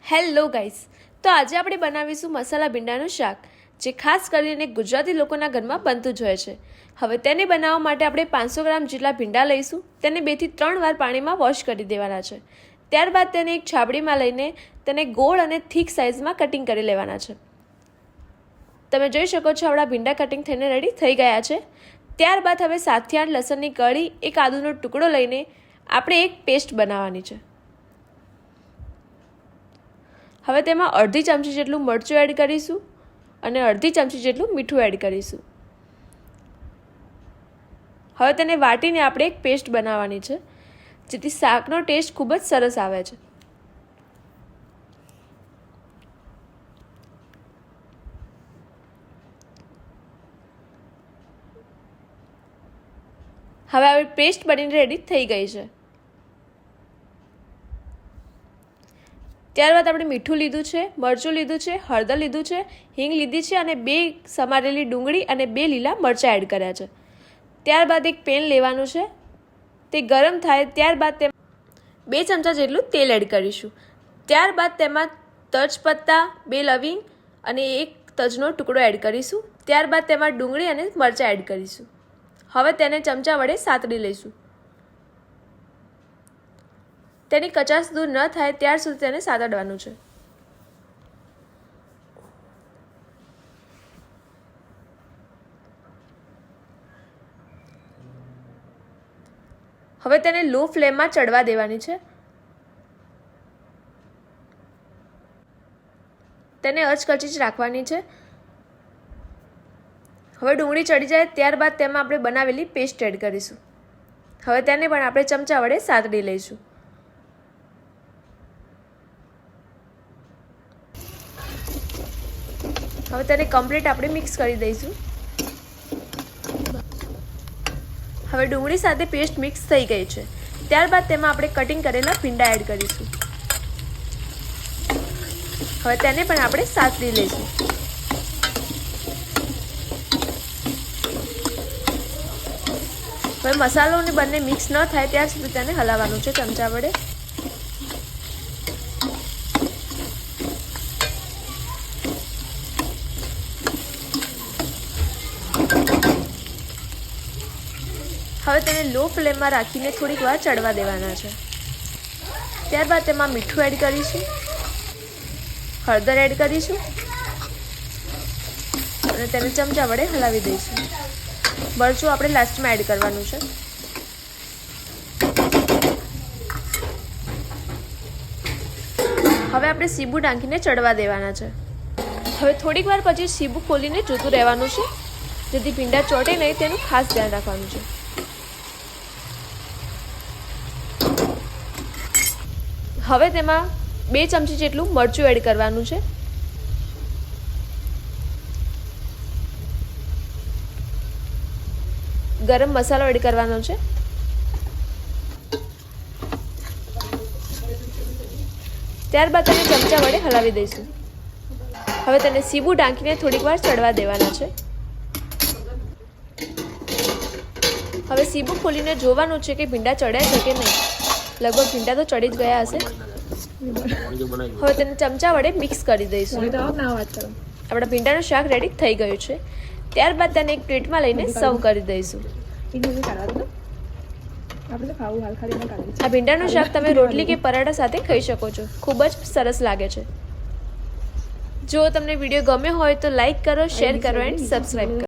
Hello guys, તો આજે આપણે બનાવીશું મસાલા ભીંડાનું શાક, જે ખાસ કરીને ગુજરાતી લોકોના ઘરમાં બનતું જ હોય છે. હવે તેને બનાવવા માટે આપણે 500 ગ્રામ જેટલા ભીંડા લઈશું. તેને 2 થી 3 વાર પાણીમાં વોશ કરી દેવાના છે. ત્યારબાદ તેને એક છાબડીમાં લઈને તેને ગોળ અને થીક સાઇઝમાં કટિંગ કરી લેવાના છે. તમે જોઈ શકો છો આપણા ભીંડા કટિંગ થઈને રેડી થઈ ગયા છે. ત્યારબાદ હવે 7 થી 8 લસણની કળી, એક આદુનો ટુકડો લઈને આપણે એક પેસ્ટ બનાવવાની છે. હવે તેમાં અડધી ચમચી જેટલું મરચું એડ કરીશું અને અડધી ચમચી જેટલું મીઠું એડ કરીશું. હવે તેને વાટીને આપણે એક પેસ્ટ બનાવવાની છે, જેથી શાકનો ટેસ્ટ ખૂબ જ સરસ આવે છે. હવે આવી પેસ્ટ બનીને રેડી થઈ ગઈ છે. ત્યારબાદ આપણે મીઠું લીધું છે, મરચું લીધું છે, હળદર લીધું છે, હિંગ લીધી છે અને 2 સમારેલી ડુંગળી અને 2 લીલા મરચાં એડ કર્યા છે. ત્યારબાદ એક પેન લેવાનું છે, તે ગરમ થાય ત્યારબાદ તેમાં 2 ચમચા જેટલું તેલ એડ કરીશું. ત્યારબાદ તેમાં તજપત્તા, 2 લવિંગ અને 1 તજનો ટુકડો એડ કરીશું. ત્યારબાદ તેમાં ડુંગળી અને મરચાં એડ કરીશું. હવે તેને ચમચા વડે સાતળી લઈશું. તેની કચાશ દૂર ન થાય ત્યાર સુધી તેને સાતળવાનું છે. હવે તેને લો ફ્લેમમાં ચડવા દેવાની છે. તેને અચકચી જ રાખવાની છે. હવે ડુંગળી ચડી જાય ત્યારબાદ તેમાં આપણે બનાવેલી પેસ્ટ એડ કરીશું. હવે તેને પણ આપણે ચમચા વડે સાતળી લઈશું. હવે તેને કમ્પ્લીટ આપણે મિક્સ કરી દઈશું. હવે ડુંગળી સાથે પેસ્ટ મિક્સ થઈ ગઈ છે. ત્યારબાદ તેમાં આપણે કટિંગ કરેલા ભીંડા એડ કરીશું. હવે તેને પણ આપણે સાતળી લઈશું. હવે મસાલો અને બંને મિક્સ ન થાય ત્યાર સુધી તેને હલાવવાનું છે ચમચા વડે. હવે તેને લો ફ્લેમમાં રાખીને થોડીક વાર ચડવા દેવાના છે. ત્યારબાદ તેમાં મીઠું એડ કરીશું, હળદર એડ કરીશું અને તેને ચમચા વડે હલાવી દઈશું. મરચું આપણે લાસ્ટમાં એડ કરવાનું છે. હવે આપણે સીબું ઢાંકીને ચડવા દેવાના છે. હવે થોડીક વાર પછી સીબું ખોલીને જોતું રહેવાનું છે, જેથી ભીંડા ચોટે નહીં તેનું ખાસ ધ્યાન રાખવાનું છે. હવે તેમાં 2 ચમચી જેટલું મરચું એડ કરવાનું છે. ગરમ મસાલો એડ કરવાનો છે. ત્યારબાદ તેને ચમચા વડે હલાવી દઈશું. હવે તેને સીબું ઢાંકીને થોડીક વાર ચડવા દેવાના છે. હવે સીબું ખોલીને જોવાનું છે કે ભીંડા ચડ્યા છે કે નહીં. લગભગ ભીંડા તો ચડી જ ગયા હશે. હવે તેને ચમચા વડે મિક્સ કરી દઈશું. આપણા ભીંડાનું શાક રેડી થઈ ગયું છે. ત્યારબાદ તેને એક પ્લેટમાં લઈને સર્વ કરી દઈશું. આ ભીંડાનું શાક તમે રોટલી કે પરાઠા સાથે ખાઈ શકો છો. ખૂબ જ સરસ લાગે છે. જો તમને વિડીયો ગમ્યો હોય તો લાઈક કરો, શેર કરો એન્ડ સબસ્ક્રાઈબ કરો.